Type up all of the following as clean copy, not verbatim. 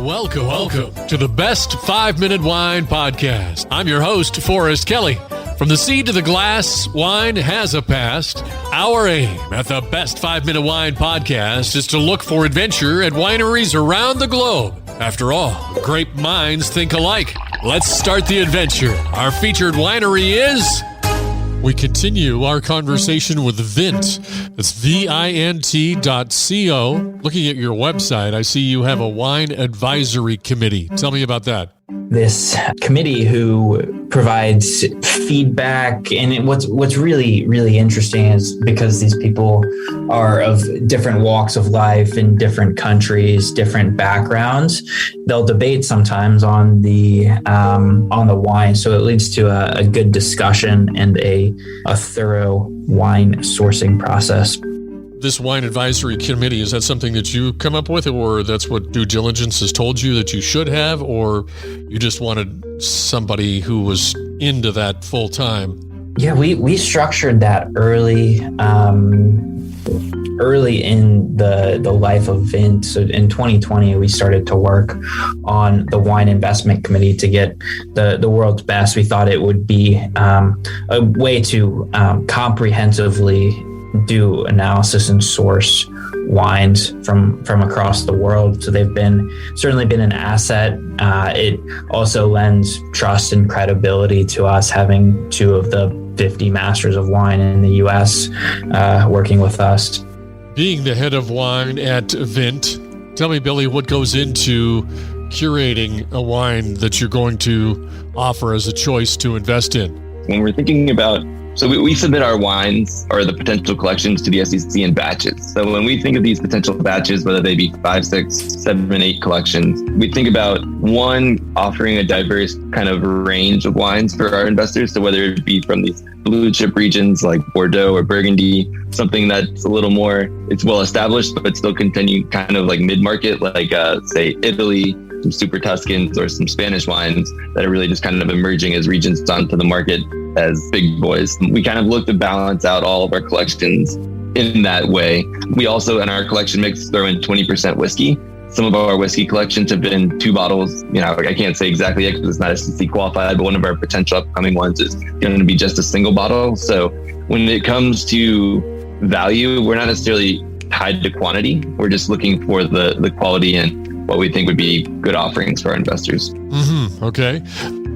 Welcome to the Best 5-Minute Wine Podcast. I'm your host, Forrest Kelly. From the seed to the glass, wine has a past. Our aim at the Best 5-Minute Wine Podcast is to look for adventure at wineries around the globe. After all, great minds think alike. Let's start the adventure. Our featured winery is... We continue our conversation with Vint. That's Vint.co. Looking at your website, I see you have a wine advisory committee. Tell me about that. This committee who provides feedback, and what's really interesting is because these people are of different walks of life in different countries, different backgrounds. They'll debate sometimes on the wine, so it leads to a good discussion and a thorough wine sourcing process. This wine advisory committee, is that something that you come up with, or that's what due diligence has told you that you should have, or you just wanted somebody who was into that full time? Yeah, we structured that early in the life of Vint. So in 2020, we started to work on the wine investment committee to get the world's best. We thought it would be a way to comprehensively do analysis and source wines from across the world. So they've certainly been an asset. It also lends trust and credibility to us having two of the 50 masters of wine in the U.S. Working with us. Being the head of wine at Vint, tell me, Billy, what goes into curating a wine that you're going to offer as a choice to invest in? When we're thinking about So we submit our wines or the potential collections to the SEC in batches. So when we think of these potential batches, whether they be 5, 6, 7, 8 collections, we think about one, offering a diverse kind of range of wines for our investors. So whether it be from these blue chip regions like Bordeaux or Burgundy, something that's a little more, it's well established, but still continue kind of like mid-market, like say Italy, some super Tuscans or some Spanish wines that are really just kind of emerging as regions onto the market as big boys. We kind of look to balance out all of our collections in that way. We also, in our collection mix, throw in 20% whiskey. Some of our whiskey collections have been 2 bottles. I can't say exactly yet because it's not SEC qualified, but one of our potential upcoming ones is going to be just a single bottle. So when it comes to value, we're not necessarily tied to quantity. We're just looking for the quality and what we think would be good offerings for our investors. Okay.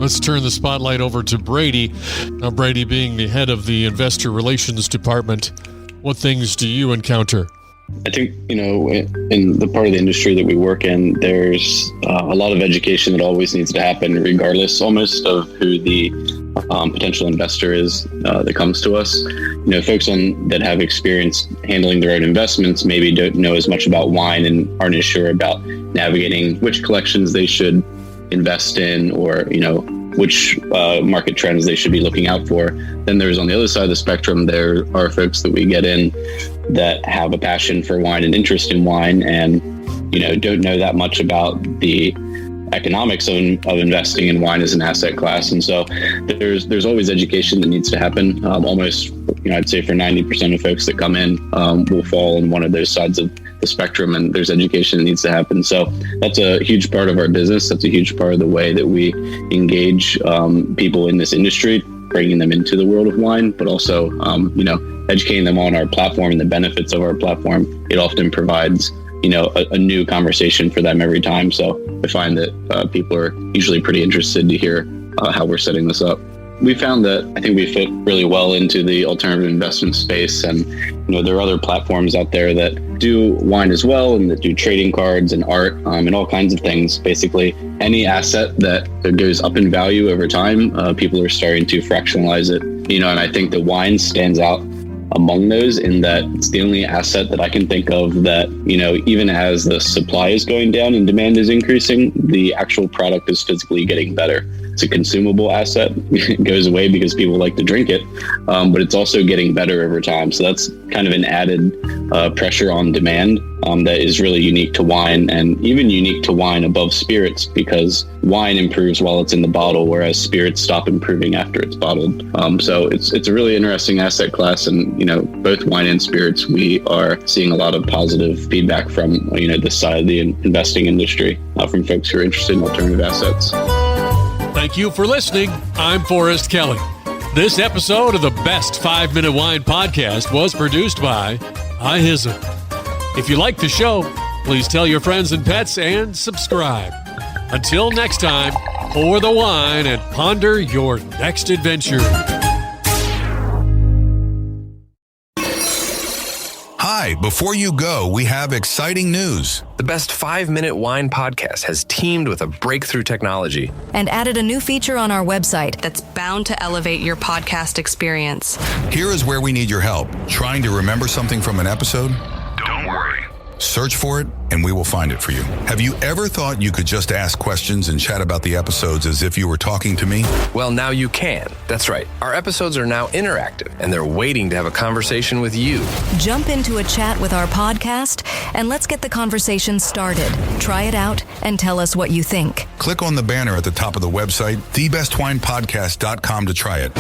Let's turn the spotlight over to Brady. Now, Brady, being the head of the investor relations department, what things do you encounter? I think, in the part of the industry that we work in, there's a lot of education that always needs to happen, regardless almost of who the potential investor is that comes to us. Folks that have experience handling their own investments maybe don't know as much about wine and aren't as sure about navigating which collections they should invest in, or which market trends they should be looking out for. Then there's, on the other side of the spectrum, there are folks that we get in that have a passion for wine and interest in wine and don't know that much about the economics of investing in wine as an asset class. And so there's always education that needs to happen. Almost, I'd say for 90% of folks that come in will fall on one of those sides of the spectrum, and there's education that needs to happen. So that's a huge part of our business. That's a huge part of the way that we engage people in this industry, bringing them into the world of wine, but also, educating them on our platform and the benefits of our platform. It often provides a new conversation for them every time. So I find that people are usually pretty interested to hear how we're setting this up. We found that I think we fit really well into the alternative investment space. And, there are other platforms out there that do wine as well and that do trading cards and art and all kinds of things. Basically, any asset that goes up in value over time, people are starting to fractionalize it. And I think the wine stands out among those in that it's the only asset that I can think of that, even as the supply is going down and demand is increasing, the actual product is physically getting better. it's a consumable asset. It goes away because people like to drink it, but it's also getting better over time. So that's kind of an added pressure on demand that is really unique to wine, and even unique to wine above spirits, because wine improves while it's in the bottle, whereas spirits stop improving after it's bottled. So it's a really interesting asset class, and both wine and spirits, we are seeing a lot of positive feedback from this side of the investing industry from folks who are interested in alternative assets. Thank you for listening. I'm Forrest Kelly. This episode of the Best 5 Minute Wine Podcast was produced by iHism. If you like the show, please tell your friends and pets and subscribe. Until next time, pour the wine and ponder your next adventure. Hi, before you go, we have exciting news. The Best 5 Minute Wine Podcast has teamed with a breakthrough technology and added a new feature on our website that's bound to elevate your podcast experience. Here is where we need your help. Trying to remember something from an episode? Don't worry. Search for it, and we will find it for you. Have you ever thought you could just ask questions and chat about the episodes as if you were talking to me? Well, now you can. That's right. Our episodes are now interactive, and they're waiting to have a conversation with you. Jump into a chat with our podcast, and let's get the conversation started. Try it out and tell us what you think. Click on the banner at the top of the website, thebestwinepodcast.com, to try it.